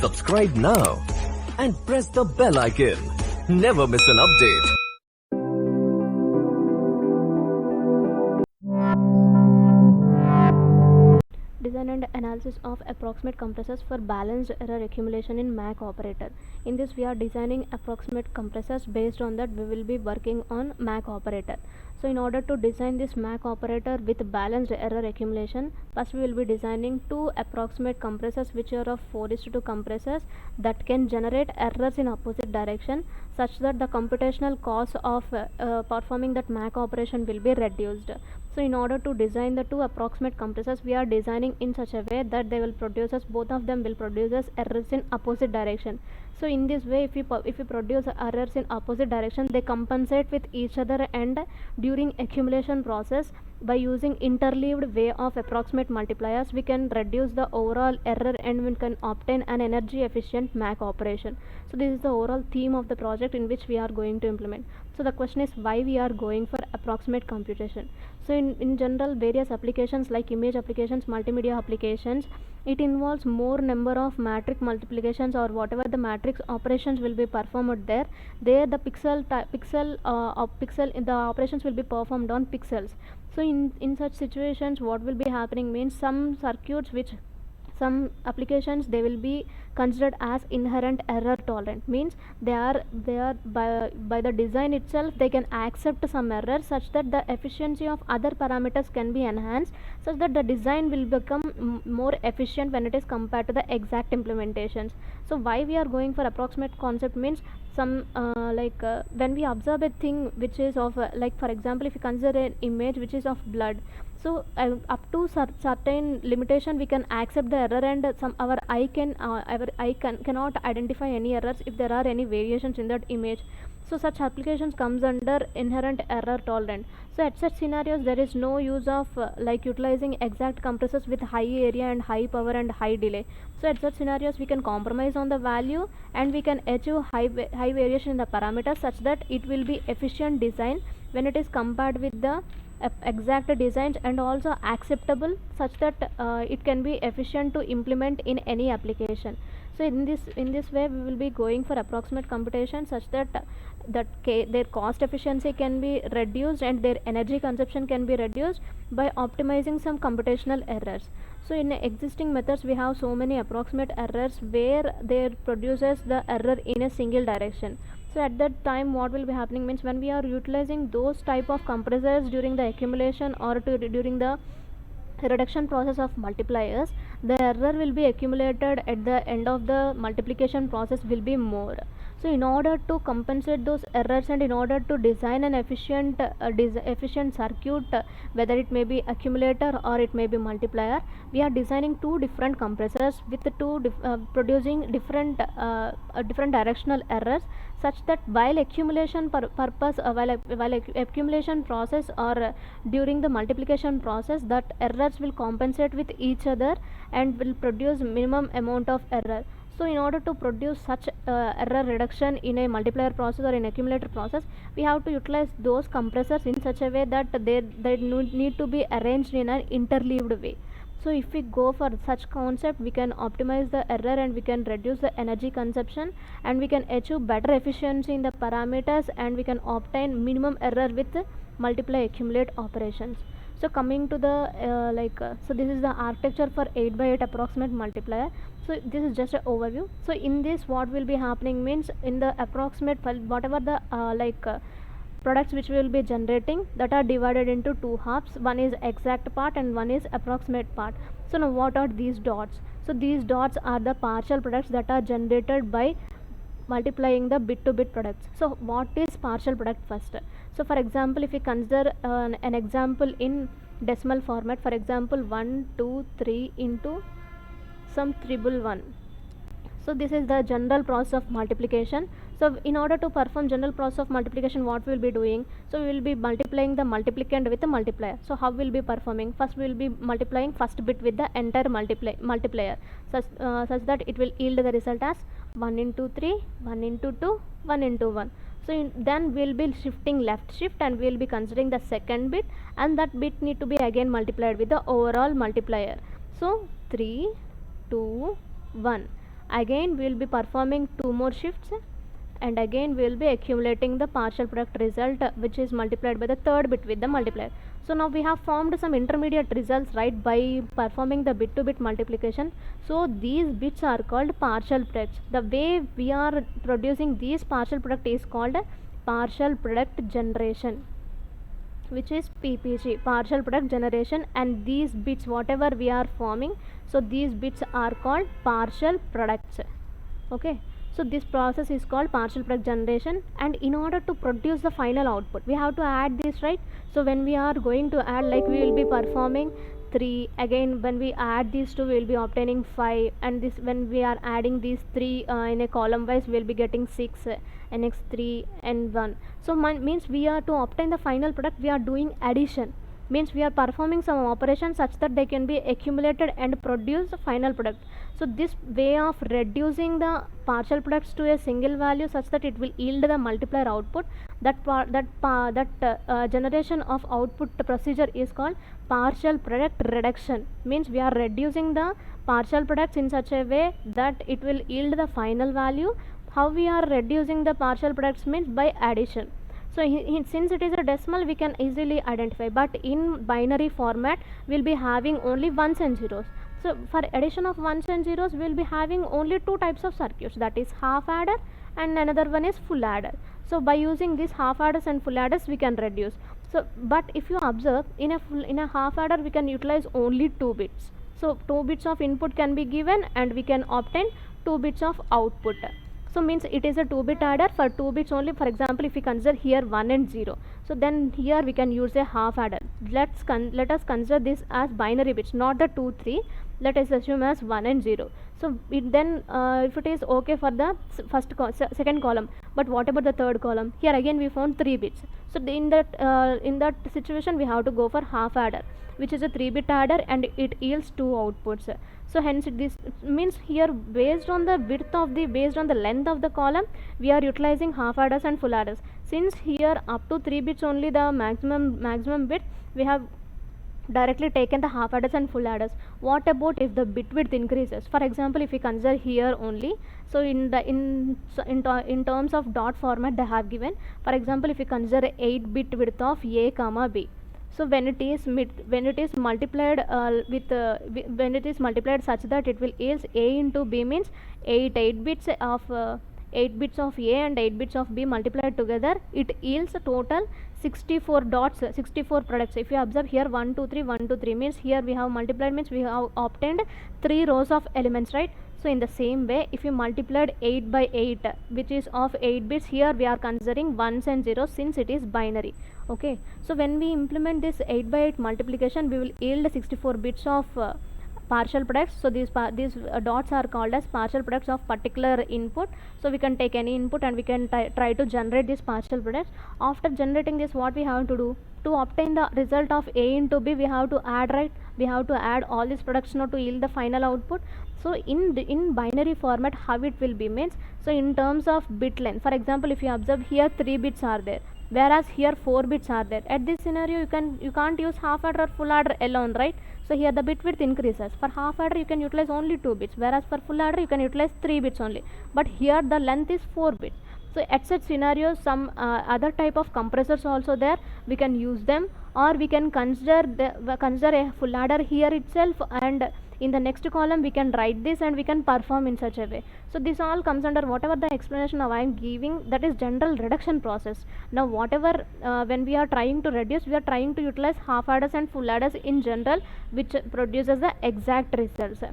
Subscribe now and press the bell icon. Never miss an update. Design and analysis of approximate compressors for balanced error accumulation in MAC operator. In this, we are designing approximate compressors. Based on that, we will be working on MAC operator. So in order to design this MAC operator with balanced error accumulation, first we will be designing two approximate compressors which are of 4:2 compressors that can generate errors in opposite direction, such that the computational cost of performing that MAC operation will be reduced. So in order to design the two approximate compressors, we are designing in such a way that they will produce us, both of them will produce us errors in opposite direction. So in this way, if we produce errors in opposite direction, they compensate with each other, and during accumulation process, by using interleaved way of approximate multipliers, we can reduce the overall error and we can obtain an energy efficient MAC operation. So this is the overall theme of the project in which we are going to implement. So the question is why we are going for approximate computation. So in general, various applications like image applications, multimedia applications, it involves more number of matrix multiplications or whatever the matrix operations will be performed there. There the the operations will be performed on pixels. So in such situations, what will be happening means some circuits, which some applications, they will be considered as inherent error tolerant, means they are by the design itself they can accept some error, such that the efficiency of other parameters can be enhanced, such that the design will become more efficient when it is compared to the exact implementations. So why we are going for approximate concept means, some when we observe a thing which is of like for example, if you consider an image which is of blood, so up to certain limitation we can accept the error, and our eye cannot identify any errors if there are any variations in that image. So such applications comes under inherent error tolerant. So at such scenarios, there is no use of utilizing exact compressors with high area and high power and high delay. So at such scenarios, we can compromise on the value and we can achieve high variation in the parameters, such that it will be efficient design when it is compared with the exact designs, and also acceptable, such that it can be efficient to implement in any application. So in this way, we will be going for approximate computation, such that their cost efficiency can be reduced and their energy consumption can be reduced by optimizing some computational errors. So in existing methods, we have so many approximate errors where they produces the error in a single direction. So at that time, what will be happening means, when we are utilizing those type of compressors during the accumulation or during the reduction process of multipliers, the error will be accumulated at the end of the multiplication process will be more. So in order to compensate those errors and in order to design an efficient circuit, whether it may be accumulator or it may be multiplier, we are designing two different compressors with producing different directional errors, such that while accumulation accumulation process or during the multiplication process, that errors will compensate with each other and will produce minimum amount of error. So in order to produce such error reduction in a multiplier process or in accumulator process, we have to utilize those compressors in such a way that they need to be arranged in an interleaved way. So if we go for such concept, we can optimize the error and we can reduce the energy consumption, and we can achieve better efficiency in the parameters, and we can obtain minimum error with multiply accumulate operations. So coming to the so this is the architecture for 8x8 approximate multiplier. So this is just an overview. So in this, what will be happening means, in the approximate file, whatever the products which we will be generating, that are divided into two halves. One is exact part and one is approximate part. So now what are these dots? So these dots are the partial products that are generated by multiplying the bit to bit products. So what is partial product first? So for example, if we consider an example in decimal format, for example 1 2 3 into some 111. So this is the general process of multiplication. So in order to perform general process of multiplication, what we will be doing? So we will be multiplying the multiplicand with the multiplier. So how we will be performing? First we will be multiplying first bit with the entire multiplier, such that it will yield the result as 1 into 3, 1 into 2, 1 into 1. So then we will be shifting left shift, and we will be considering the second bit, and that bit need to be again multiplied with the overall multiplier. So 3, 2, 1. again we will be performing 2 more shifts, and again we will be accumulating the partial product result, which is multiplied by the third bit with the multiplier. So now we have formed some intermediate results, right, by performing the bit to bit multiplication. So these bits are called partial products. The way we are producing these partial product is called partial product generation, which is PPG, partial product generation. And these bits whatever we are forming, so these bits are called partial products. Okay, so this process is called partial product generation, and in order to produce the final output we have to add this, right? So when we are going to add, like we will be performing 3, again when we add these two we will be obtaining 5, and this when we are adding these 3 in a column wise we will be getting 6, and next 3 and 1. So means we are to obtain the final product we are doing addition, means we are performing some operations such that they can be accumulated and produce the final product. So this way of reducing the partial products to a single value such that it will yield the multiplier output, that generation of output procedure is called partial product reduction. Means we are reducing the partial products in such a way that it will yield the final value. How we are reducing the partial products means by addition. So since it is a decimal we can easily identify, but in binary format we will be having only ones and zeros. So for addition of ones and zeros we will be having only 2 types of circuits, that is half adder and another one is full adder. So by using these half adders and full adders we can reduce. So but if you observe, in a half adder we can utilize only 2 bits. So 2 bits of input can be given and we can obtain 2 bits of output. So means it is a 2 bit adder for 2 bits only. For example, if we consider here 1 and 0, so then here we can use a half adder. Let us consider this as binary bits, not the 2 3. Let us assume as 1 and 0. So if it is okay for the second column, but what about the third column? Here again we found 3 bits. So in that situation we have to go for half adder, which is a 3 bit adder, and it yields 2 outputs. So hence this means here based on the length of the column we are utilizing half adders and full adders. Since here up to 3 bits only the maximum bit, we have directly taken the half adders and full adders. What about if the bit width increases? For example, if we consider here only, so in terms of dot format they have given. For example, if we consider 8 bit width of A comma B, so when it is multiplied when it is multiplied such that it will yield A into B, means 8 bits of A and 8 bits of B multiplied together, it yields a total 64 dots, 64 products. If you observe here 1 2 3 1 2 3 means here we have multiplied, means we have obtained 3 rows of elements, right? So in the same way, if you multiplied 8 by 8, which is of 8 bits, here we are considering ones and zeros since it is binary. Okay, so when we implement this 8 by 8 multiplication, we will yield 64 bits of partial products. So these dots are called as partial products of particular input. So we can take any input and we can try to generate these partial products. After generating this, what we have to do to obtain the result of A into B, we have to add, right? We have to add all these products now to yield the final output. So in binary format, how it will be means, so in terms of bit length, for example, if you observe here 3 bits are there, whereas here 4 bits are there. At this scenario you can't use half adder or full adder alone, right? So here the bit width increases. For half adder you can utilize only 2 bits, whereas for full adder you can utilize 3 bits only, but here the length is 4 bits. So at such scenarios, some other type of compressors also there, we can use them, or we can consider a full adder here itself, and in the next column we can write this and we can perform in such a way. So this all comes under whatever the explanation now I am giving, that is general reduction process. Now whatever when we are trying to reduce, we are trying to utilize half adders and full adders in general, which produces the exact results.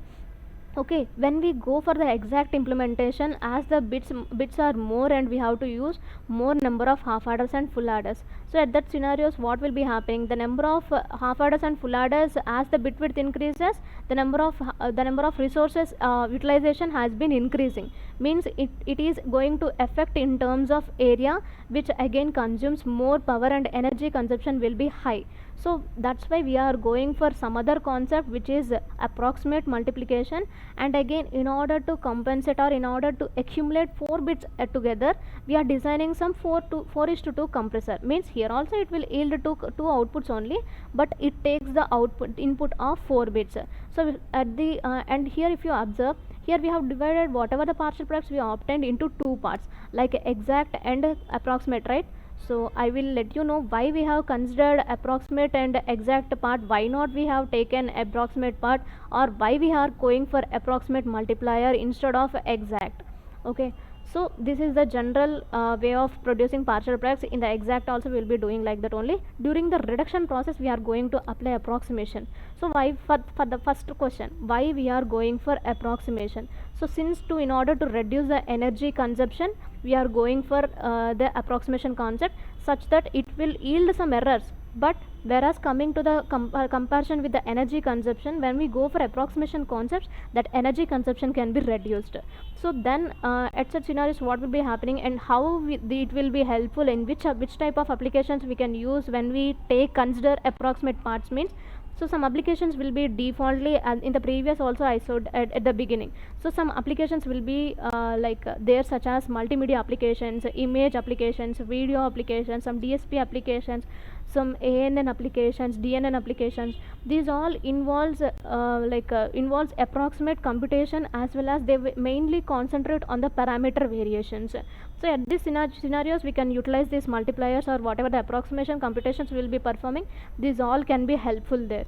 Okay, when we go for the exact implementation, as the bits are more and we have to use more number of half adders and full adders. So at that scenarios, what will be happening? The number of half adders and full adders, as the bit width increases, the number of resources utilization has been increasing. Means it is going to affect in terms of area, which again consumes more power and energy consumption will be high. So that's why we are going for some other concept, which is approximate multiplication. And again, in order to compensate or in order to accumulate 4 bits together, we are designing some 4:2 compressor. Means here also it will yield two outputs only, but it takes the input of 4 bits. So at the and here if you observe, here we have divided whatever the partial products we obtained into two parts, like exact and approximate, right? So I will let you know why we have considered approximate and exact part, why not we have taken approximate part, or why we are going for approximate multiplier instead of exact. Okay, so this is the general way of producing partial products. In the exact also we will be doing like that only. During the reduction process we are going to apply approximation. So why, for the first question, why we are going for approximation? So since in order to reduce the energy consumption, we are going for the approximation concept, such that it will yield some errors. But whereas coming to the comparison with the energy consumption, when we go for approximation concepts, that energy consumption can be reduced. So then at such scenarios what will be happening, and how it will be helpful, in which type of applications we can use when we consider approximate parts means. So some applications will be defaultly, and in the previous also I showed at the beginning. So some applications will be there, such as multimedia applications, image applications, video applications, some DSP applications, some ANN applications, DNN applications. These all involves approximate computation, as well as they mainly concentrate on the parameter variations. So at these scenarios we can utilize these multipliers, or whatever the approximation computations we will be performing, these all can be helpful there.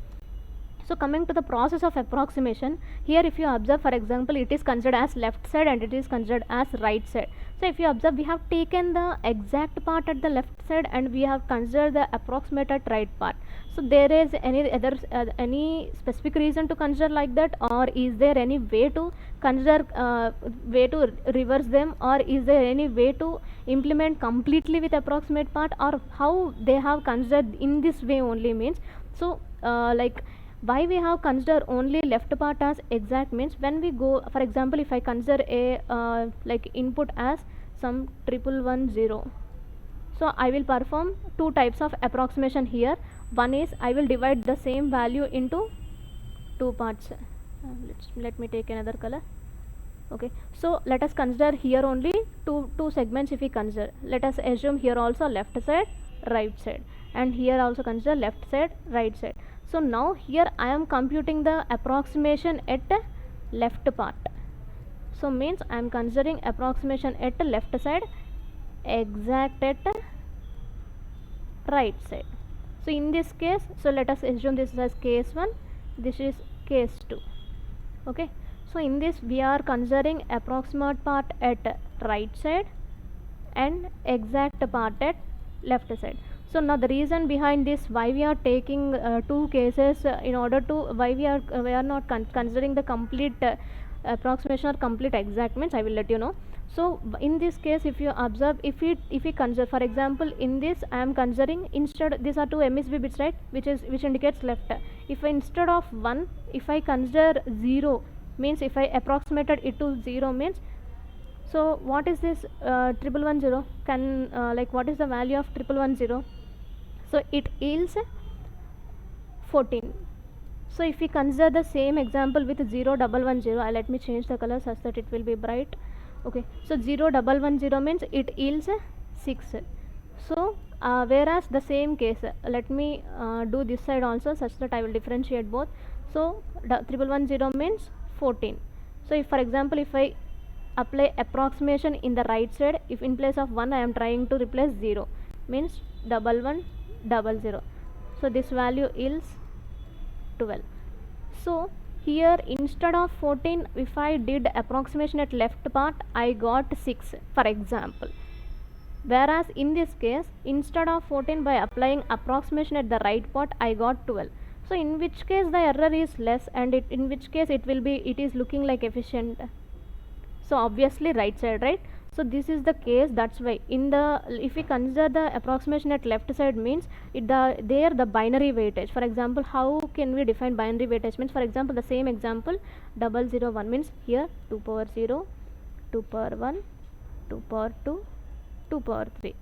So coming to the process of approximation, here if you observe, for example, it is considered as left side and it is considered as right side. So if you observe, we have taken the exact part at the left side and we have considered the approximate at right part. So there is any specific reason to consider like that, or is there any way to consider way to reverse them, or is there any way to implement completely with approximate part, or how they have considered in this way only means? So why we have considered only left part as exact means, when we go, for example, if I consider a input as some 1110, so I will perform two types of approximation here. One is I will divide the same value into two parts. Let me take another color. Okay, so let us consider here only two segments. If we consider, let us assume here also left side, right side, and here also consider left side, right side. So now here I am computing the approximation at left part. So means I am considering approximation at left side, exact at right side. So in this case, so let us assume this as case 1, this is case 2. Okay, so in this we are considering approximate part at right side and exact part at left side. So now the reason behind this, why we are taking two cases, in order to, why we are not considering the complete approximation or complete exact means, I will let you know. So in this case, if you observe, if we consider, for example, in this I am considering, instead, these are two MSB bits, right, which indicates left. If instead of 1, if I consider 0 means, if I approximated it to 0 means, so what is this 1110? Can what is the value of 1110? So it yields 14. So if we consider the same example with 0110, let me change the color such that it will be bright. Okay, so 0110 means it yields 6. So whereas the same case, let me do this side also such that I will differentiate both. So 1110 means 14. So if, for example, if I apply approximation in the right side, if in place of 1 I am trying to replace 0, means 1100. So this value yields 12. So here instead of 14, if I did approximation at left part, I got 6, for example. Whereas in this case, instead of 14, by applying approximation at the right part, I got 12. So in which case the error is less, and in which case it is looking like efficient? So obviously right side, right? So this is the case. That's why if we consider the approximation at left side means the binary weightage. For example, how can we define binary weightage means? For example, the same example 001 means here 2 power 0, 2 power 1, 2 power 2, 2 power 3.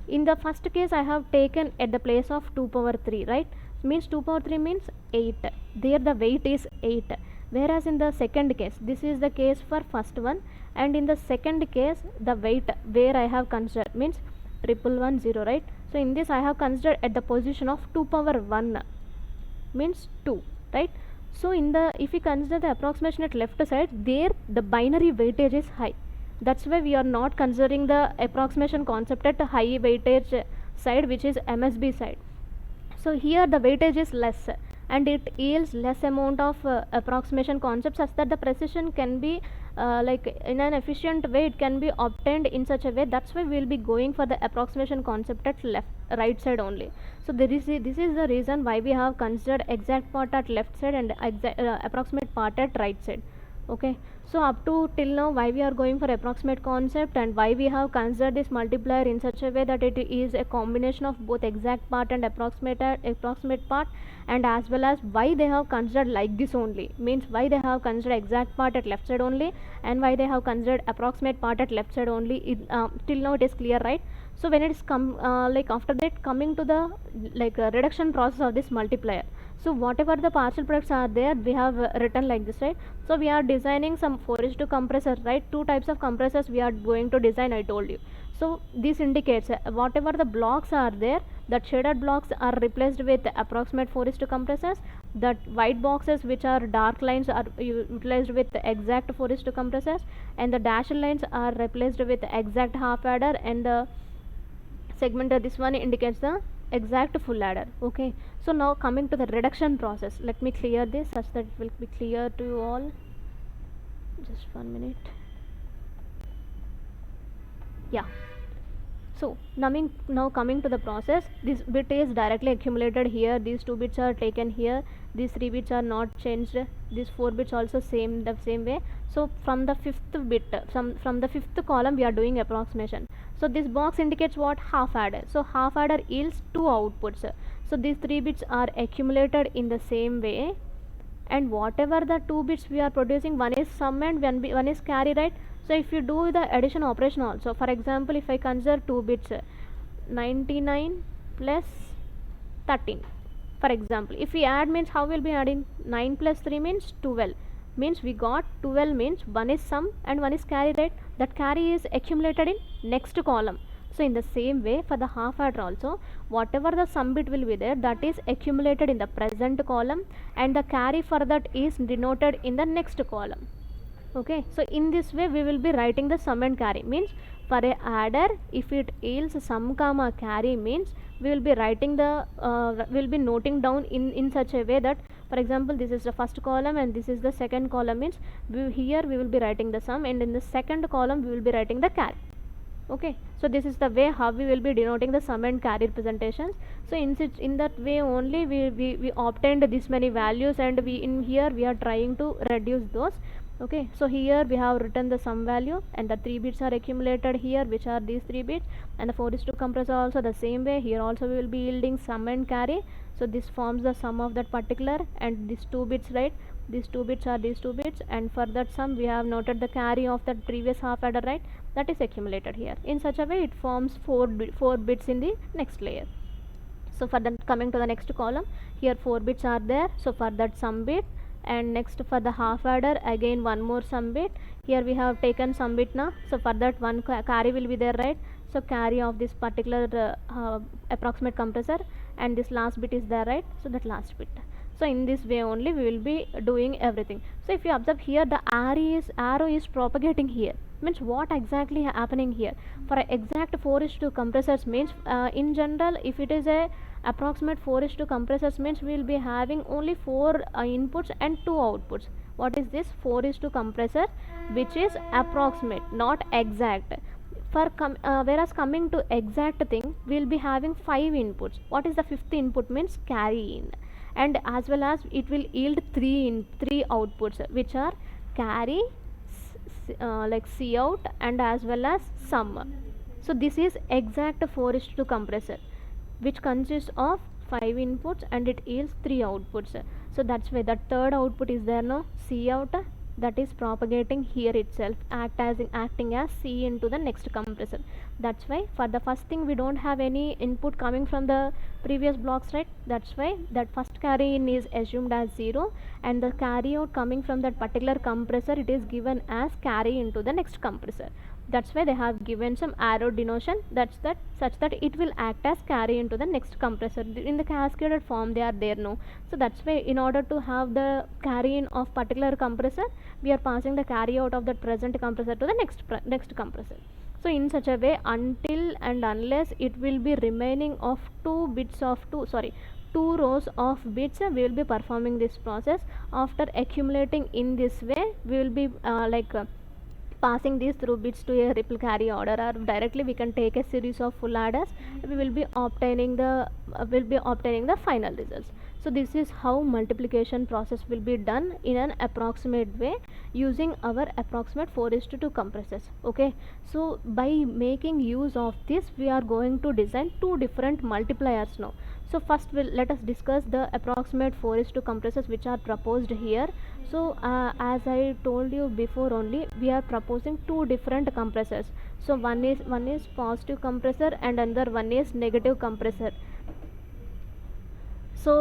In the first case I have taken at the place of 2 power 3, right? Means 2 power 3 means 8. There the weight is 8. Whereas in the second case, this is the case for first one, and in the second case the weight where I have considered means 1110, right? So in this I have considered at the position of 2 power 1 means 2, right? So in the, if we consider the approximation at left side, there the binary weightage is high. That's why we are not considering the approximation concept at high weightage side, which is MSB side. So here the weightage is less and it yields less amount of approximation concept, such that the precision can be like in an efficient way it can be obtained in such a way. That's why we will be going for the approximation concept at right side only. So this is the reason why we have considered exact part at left side and approximate part at right side. Okay, so up to till now why we are going for approximate concept and why we have considered this multiplier in such a way that it is a combination of both exact part and approximate part, and as well as why they have considered like this only, means why they have considered exact part at left side only and why they have considered approximate part at left side only. Till now it is clear, right? So when it is like after that coming to the reduction process of this multiplier, so whatever the partial products are there, we have written like this, right? So we are designing some 4:2 compressor, right? Two types of compressors we are going to design, I told you. So this indicates whatever the blocks are there, that shaded blocks are replaced with approximate 4:2 compressors, that white boxes which are dark lines are utilized with exact 4:2 compressors, and the dashed lines are replaced with exact half adder, and the segmented, this one indicates the exact full adder. Okay, so now coming to the reduction process, let me clear this such that it will be clear to you all. Just 1 minute. Yeah, so now coming to the process, this bit is directly accumulated here, these 2 bits are taken here, these 3 bits are not changed, these 4 bits also the same way. So from the 5th bit, from the 5th column we are doing approximation. So this box indicates what? Half adder. So half adder yields 2 outputs. So these 3 bits are accumulated in the same way, and whatever the 2 bits we are producing, one is sum and one is carry, right? So if you do the addition operation also, for example, if I consider 2 bits, 99 plus 13, for example, if we add, means how will be adding? 9 plus 3 means 12, means we got 12, means one is sum and one is carry, right? That carry is accumulated in next column. So in the same way for the half adder also, whatever the sum bit will be there, that is accumulated in the present column, and the carry for that is denoted in the next column. Okay, so in this way we will be writing the sum and carry, means for a adder, if it yields sum comma carry, means we will be writing the we will be noting down in such a way that, for example, this is the first column and this is the second column, means here we will be writing the sum, and in the second column we will be writing the carry. Okay, so this is the way how we will be denoting the sum and carry representations. So in that way only we obtained this many values, and in here we are trying to reduce those. Okay, so here we have written the sum value, and the 3 bits are accumulated here, which are these 3 bits, and the 4:2 compressor also the same way. Here also we will be yielding sum and carry. So this forms the sum of that particular, and these 2 bits, right? These 2 bits are these 2 bits, and for that sum we have noted the carry of that previous half adder, right? That is accumulated here. In such a way it forms 4 bits in the next layer. So for that, coming to the next column, here 4 bits are there. So for that sum bit, and next for the half adder, again one more sum bit. Here we have taken sum bit now, so for that one carry will be there, right? So carry of this particular approximate compressor, and this last bit is there, right? So that last bit. So in this way only we will be doing everything. So if you observe here, the arrow is propagating here, means what exactly happening here? For a exact 4:2 compressors, means in general, if it is a approximate 4:2 compressors, means we will be having only 4 inputs and 2 outputs. What is this? 4:2 compressor, which is approximate, not exact. For whereas coming to exact thing, we will be having 5 inputs. What is the 5th input? Means carry in, and as well as it will yield 3 outputs, which are carry, like C out, and as well as sum. So this is exact 4:2 compressor, which consists of 5 inputs and it yields 3 outputs. So that's why the third output is there now, C out, that is propagating here itself, acting as C into the next compressor. That's why for the first thing we don't have any input coming from the previous blocks, right? That's why that first carry in is assumed as 0, and the carry out coming from that particular compressor, it is given as carry into the next compressor. That's why they have given some arrow denotation, such that it will act as carry into the next compressor. In the cascaded form they are there, no. So that's why in order to have the carry in of particular compressor, we are passing the carry out of that present compressor to the next compressor. So in such a way, until and unless it will be remaining of two rows of bits, we will be performing this process. After accumulating in this way, we will be passing these through bits to a ripple carry order, or directly we can take a series of full adders. We will be obtaining the final results. So this is how multiplication process will be done in an approximate way using our approximate 4:2 compressors. Okay, so by making use of this, we are going to design two different multipliers now. So first let us discuss the approximate 4:2 compressors which are proposed here. So as I told you before only, we are proposing two different compressors. So one is positive compressor and another one is negative compressor. So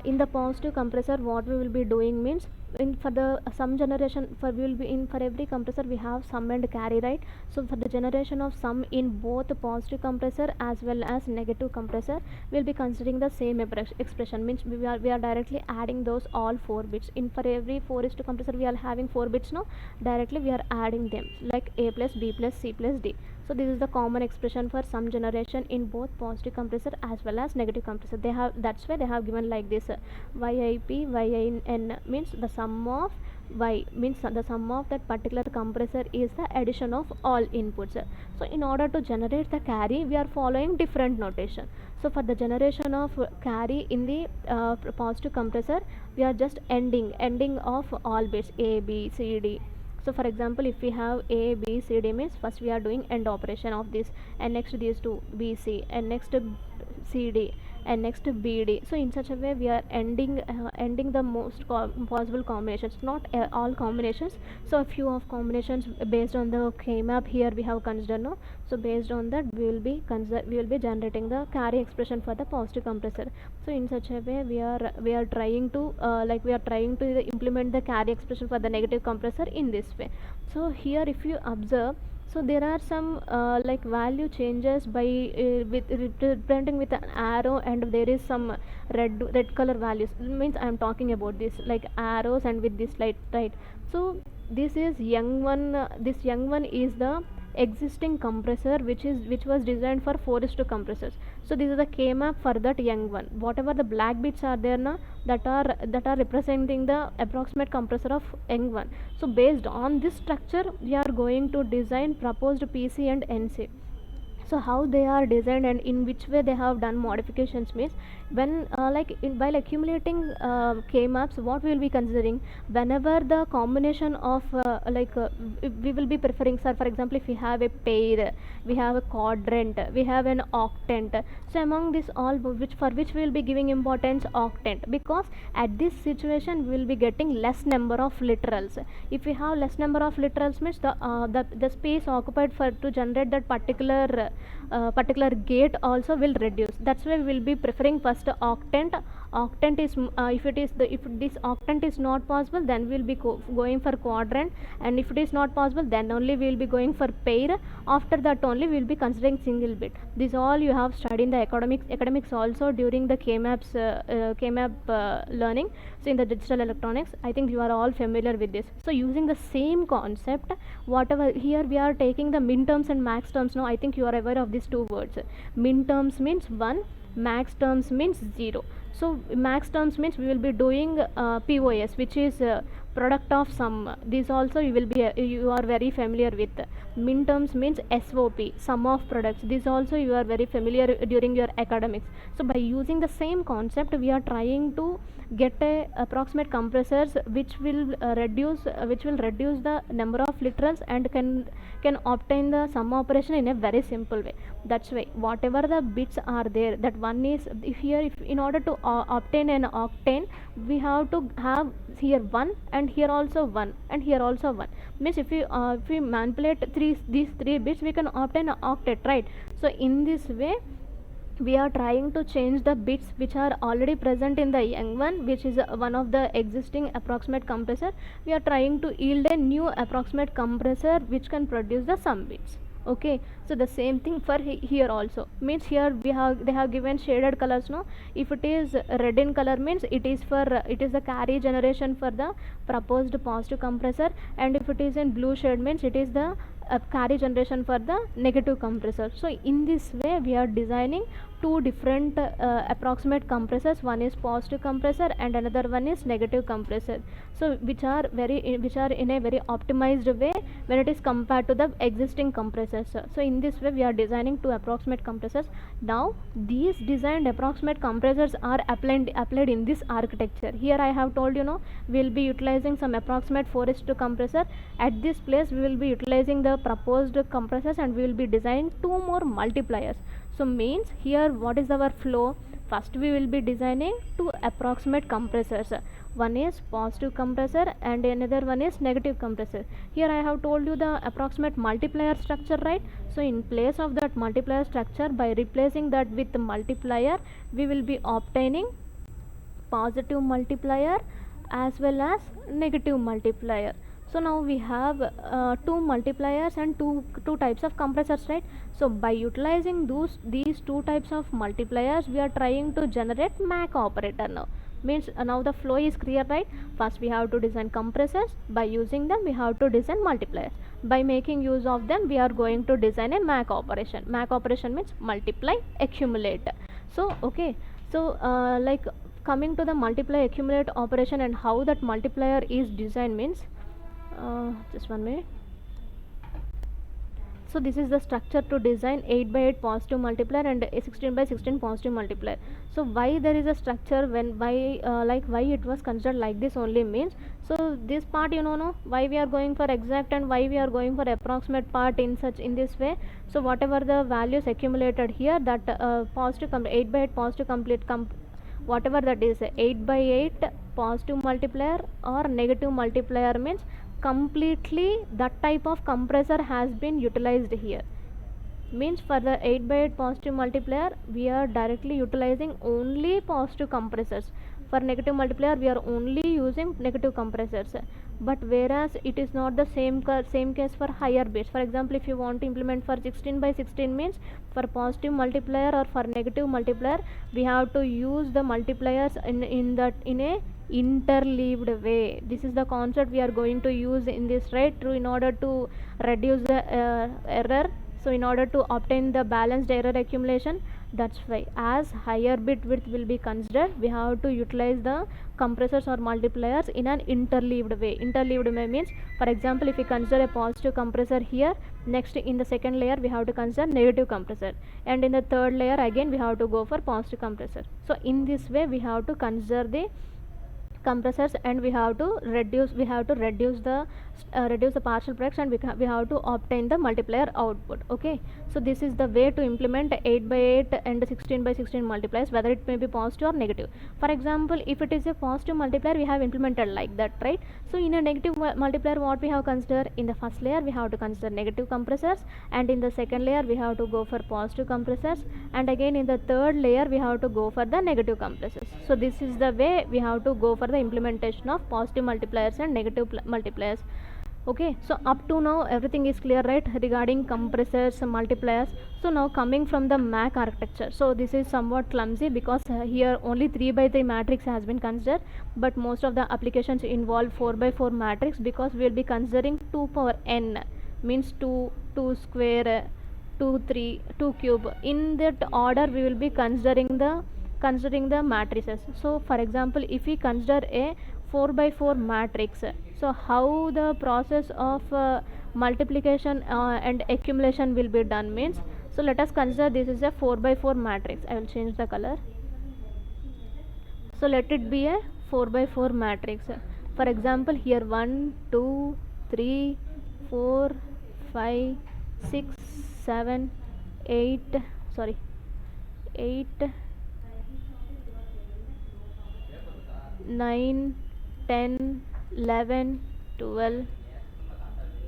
in the positive compressor, what we will be doing means, for the sum generation, for every compressor we have sum and carry, right? So for the generation of sum in both positive compressor as well as negative compressor, we will be considering the same expression. Means we are directly adding those all 4 bits. For every 4:2 compressor we are having 4 bits now. Directly we are adding them, like a plus b plus c plus d. So this is the common expression for sum generation in both positive compressor as well as negative compressor. That's why they have given like this. YIP YIN means the sum of y, means the sum of that particular compressor is the addition of all inputs. So in order to generate the carry, we are following different notation. So for the generation of carry in the positive compressor, we are just ending of all bits a b c d. So for example, if we have a b c d, means first we are doing end operation of this, and next these two b c, and next c d, and next bd. So in such a way we are ending the most possible combinations, not all combinations. So a few of combinations based on the K-map here we have considered, no. So based on that we will be generating the carry expression for the positive compressor. So in such a way we are trying to implement the carry expression for the negative compressor in this way. So here if you observe, so there are some value changes by representing with an arrow, and there is some red color values. Means I am talking about this like arrows and with this light, right? So this is young one. This young one is the existing compressor which was designed for 4:2 compressors. So this is the K map for that young one. Whatever the black bits are there now, that are representing the approximate compressor of young one. So based on this structure, we are going to design proposed PC and NC. So how they are designed and in which way they have done modifications means, when while accumulating K maps, what we will be considering, whenever the combination of we will be preferring, sir, for example, if we have a pair, we have a quadrant, we have an octant. So among this all, for which we will be giving importance octant, because at this situation we will be getting less number of literals. If we have less number of literals means the space occupied to generate that particular gate also will reduce. That's why we will be preferring first octant. Octant is if this octant is not possible, then we will be going for quadrant, and if it is not possible, then only we will be going for pair. After that only we will be considering single bit. This all you have studied in the academics also during the K-map learning. So in the digital electronics, I think you are all familiar with this. So using the same concept, whatever here we are taking the min terms and max terms. Now I think you are aware of these two words. Min terms means 1, max terms means 0. So max terms means we will be doing POS, which is product of sum. This also you are very familiar with. Min terms means SOP, sum of products. This also you are very familiar during your academics. So by using the same concept, we are trying to get a approximate compressors which will reduce the number of literals and can obtain the sum operation in a very simple way. That's why whatever the bits are there, that one is if in order to obtain an octane, we have to have here 1 and here also 1 and here also 1. Means if we manipulate these three bits, we can obtain an octet, right? So in this way we are trying to change the bits which are already present in the young one, which is one of the existing approximate compressor. We are trying to yield a new approximate compressor which can produce the sum bits. Okay, so the same thing for here also, means here they have given shaded colors. No, if it is red in color means it is for it is the carry generation for the proposed positive compressor, and if it is in blue shade means it is the carry generation for the negative compressor. So in this way we are designing two different approximate compressors. One is positive compressor and another one is negative compressor, so which are in a very optimized way when it is compared to the existing compressors. So in this way we are designing two approximate compressors. Now these designed approximate compressors are applied in this architecture. Here I have told you, we will be utilizing some approximate 4:2 compressor. At this place we will be utilizing the proposed compressors and we will be designing two more multipliers. So means here what is our flow? First we will be designing two approximate compressors. One is positive compressor and another one is negative compressor. Here I have told you the approximate multiplier structure, right? So in place of that multiplier structure, by replacing that with the multiplier, we will be obtaining positive multiplier as well as negative multiplier. So now we have two multipliers and two types of compressors, right? So by utilizing these two types of multipliers, we are trying to generate Mach operator. Now means now the flow is clear, right? First we have to design compressors. By using them we have to design multipliers. By making use of them we are going to design a Mach operation. Mach operation means multiply accumulate. So okay, so like coming to the multiply accumulate operation and how that multiplier is designed means, just 1 minute. So this is the structure to design 8x8 positive multiplier and a 16x16 positive multiplier. So why there is a structure, when why it was considered like this only means, so this part no, why we are going for exact and why we are going for approximate part in this way. So whatever the values accumulated here, that positive 8x8 positive whatever that is 8x8 positive multiplier or negative multiplier means completely that type of compressor has been utilized here. Means for the 8x8 positive multiplier we are directly utilizing only positive compressors. For negative multiplier we are only using negative compressors. But whereas it is not the same case for higher bits. For example, if you want to implement for 16x16 means for positive multiplier or for negative multiplier we have to use the multipliers in a interleaved way. This is the concept we are going to use in this, right, in order to reduce the error. So in order to obtain the balanced error accumulation, that's why as higher bit width will be considered, we have to utilize the compressors or multipliers in an interleaved way. Interleaved way means, for example, if we consider a positive compressor here, next in the second layer we have to consider negative compressor, and in the third layer again we have to go for positive compressor. So in this way we have to consider the compressors and we have to reduce the partial products, and we have to obtain the multiplier output. Okay, so this is the way to implement 8x8 and 16x16 multipliers, whether it may be positive or negative. For example, if it is a positive multiplier we have implemented like that, right? So in a negative multiplier what we have considered, in the first layer we have to consider negative compressors, and in the second layer we have to go for positive compressors, and again in the third layer we have to go for the negative compressors. So this is the way we have to go for the implementation of positive multipliers and negative multipliers. Okay, so up to now everything is clear, right, regarding compressors, multipliers. So now coming from the Mach architecture, so this is somewhat clumsy because here only 3x3 matrix has been considered, but most of the applications involve 4x4 matrix because we will be considering 2 power n means 2 square 2 3 2 cube. In that order we will be considering the matrices. So for example, if we consider a 4x4 matrix, so how the process of multiplication and accumulation will be done means, so let us consider this is a 4x4 matrix. I will change the color. So let it be a 4x4 matrix. For example, here 1 2 3 4 5 6 7 8 9 10 11 12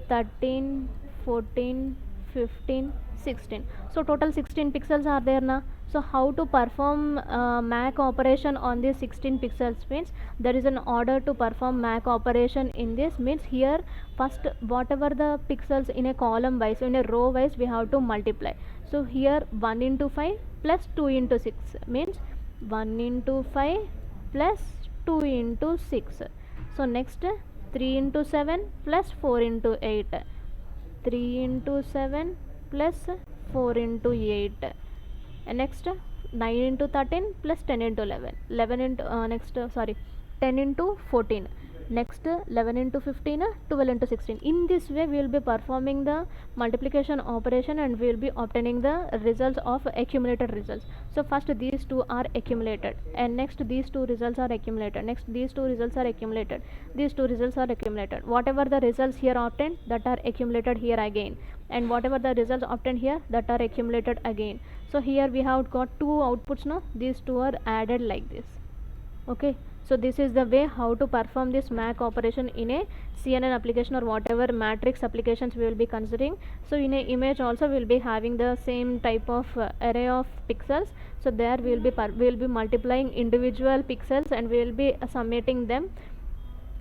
13 14 15 16. So total 16 pixels are there now. So how to perform MAC operation on this 16 pixels means there is an order to perform MAC operation in this means here first whatever the pixels in a column wise, in a row wise, we have to multiply. So here 1 into 5 plus 2 into 6 means 1 into 5 plus 2 into 6. So next 3 into 7 plus 4 into 8, 3 into 7 plus 4 into 8, and next 9 into 13 plus 10 into 11, 11 into next 10 into 14, next 11 into 15, 12 into 16. In this way we will be performing the multiplication operation and we will be obtaining the results of accumulated results. So first these two are accumulated, and next these two results are accumulated, next these two results are accumulated, these two results are accumulated. Whatever the results here obtained, that are accumulated here again, and whatever the results obtained here, that are accumulated again. So here we have got two outputs now, these two are added like this. Okay, so this is the way how to perform this MAC operation in a CNN application or whatever matrix applications we will be considering. So in a image also we will be having the same type of array of pixels. So there we will be multiplying individual pixels and we will be summating them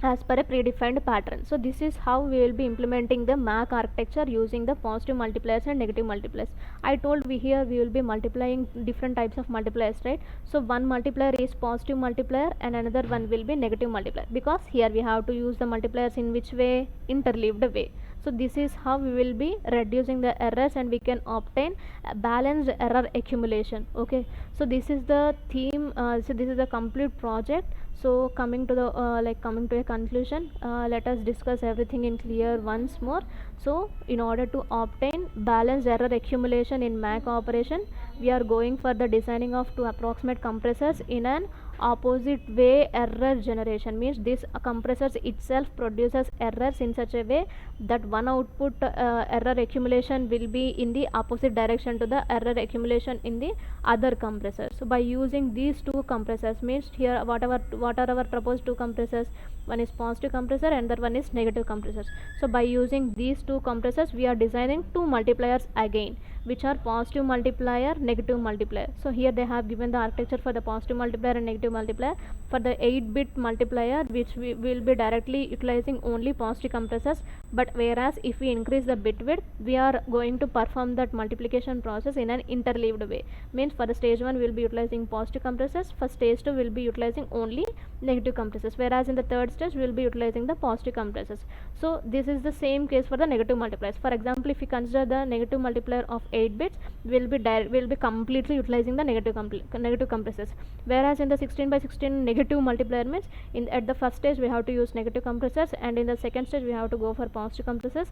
as per a predefined pattern. So this is how we will be implementing the MAC architecture using the positive multipliers and negative multipliers. I told we will be multiplying different types of multipliers, right? So one multiplier is positive multiplier and another one will be negative multiplier, because here we have to use the multipliers in which way? Interleaved way. So this is how we will be reducing the errors and we can obtain balanced error accumulation. Okay, so this is the theme, so this is the complete project. So coming to the coming to a conclusion, let us discuss everything in clear once more. So in order to obtain balanced error accumulation in MAC operation, we are going for the designing of two approximate compressors in an opposite way error generation. Means this compressors itself produces errors in such a way that one output error accumulation will be in the opposite direction to the error accumulation in the other compressor. So by using these two compressors, means here what are our proposed two compressors? One is positive compressor and the one is negative compressors. So by using these two compressors we are designing two multipliers again, which are positive multiplier, negative multiplier. So here they have given the architecture for the positive multiplier and negative multiplier. For the 8-bit multiplier, which we will be directly utilizing only positive compressors, but whereas if we increase the bit width, we are going to perform that multiplication process in an interleaved way. Means for the stage 1 we will be utilizing positive compressors, for stage 2 we will be utilizing only negative compressors, whereas in the third stage we will be utilizing the positive compressors. So this is the same case for the negative multipliers. For example, if we consider the negative multiplier of 8 bits, we will be completely utilizing the negative compressors, whereas in the 16/16 negative multiplier means at the first stage we have to use negative compressors, and in the second stage we have to go for positive compressors,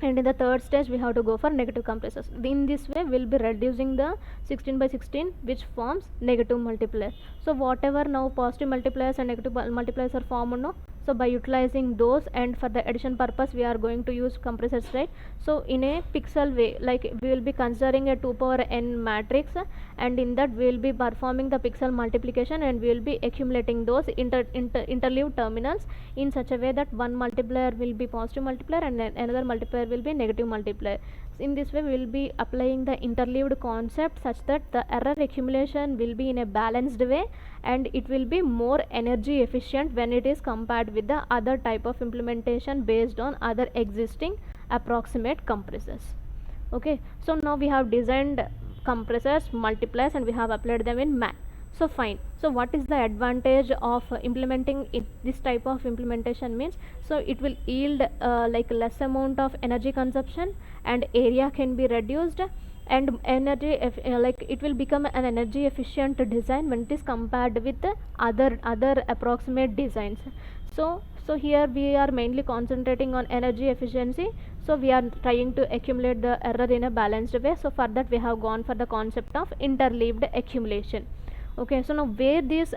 and in the third stage we have to go for negative compressors. In this way we will be reducing the 16/16 which forms negative multiplier. So whatever now positive multipliers and negative multipliers are formed now, so by utilizing those, and for the addition purpose we are going to use compressors, right? So in a pixel way, like we will be considering a 2 power n matrix, and in that we will be performing the pixel multiplication and we will be accumulating those interleaved terminals in such a way that one multiplier will be positive multiplier and another multiplier will be negative multiplier. In this way we will be applying the interleaved concept such that the error accumulation will be in a balanced way and it will be more energy efficient when it is compared with the other type of implementation based on other existing approximate compressors. Okay, so now we have designed compressors, multipliers, and we have applied them in MAC. So fine. So what is the advantage of implementing this type of implementation means? So it will yield like less amount of energy consumption, and area can be reduced, and energy like it will become an energy efficient design when it is compared with the other approximate designs. So here we are mainly concentrating on energy efficiency, so we are trying to accumulate the error in a balanced way. So for that we have gone for the concept of interleaved accumulation. Okay, so now where these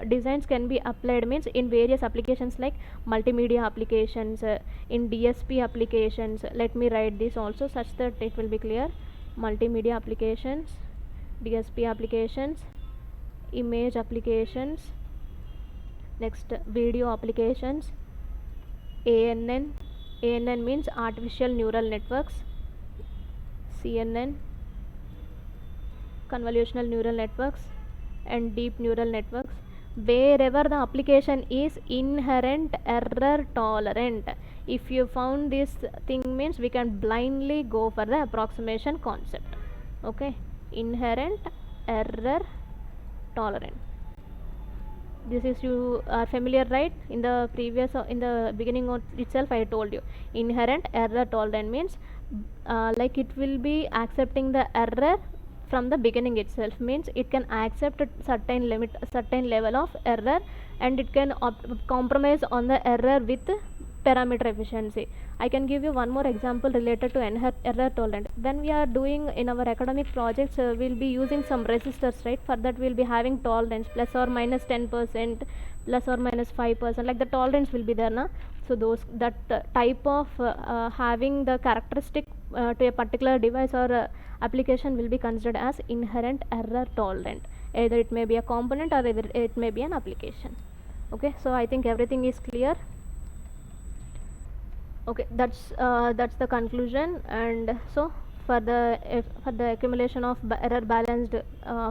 designs can be applied means in various applications like multimedia applications, in DSP applications. Let me write this also such that it will be clear. Multimedia applications, DSP applications, image applications, next video applications, ANN means artificial neural networks, CNN, convolutional neural networks and deep neural networks, wherever the application is inherent error tolerant. If you found this thing means we can blindly go for the approximation concept. Okay, inherent error tolerant. This is, you are familiar, right? In the previous, in the beginning of itself I told you, inherent error tolerant means like it will be accepting the error from the beginning itself, means it can accept a certain limit, certain level of error, and it can compromise on the error with parameter efficiency. I can give you one more example related to error tolerant. When we are doing in our academic projects, we'll be using some resistors, right? For that we'll be having tolerance plus or minus 10%, plus or minus 5%, like the tolerance will be there, na? So that type of having the characteristic to a particular device or application will be considered as inherent error tolerant. Either it may be a component or either it may be an application. Okay, so I think everything is clear. Okay, that's the conclusion. And so for the accumulation of error balanced,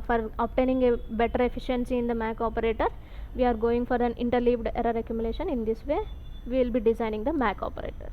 for obtaining a better efficiency in the MAC operator, we are going for an interleaved error accumulation. In this way we will be designing the MAC operator.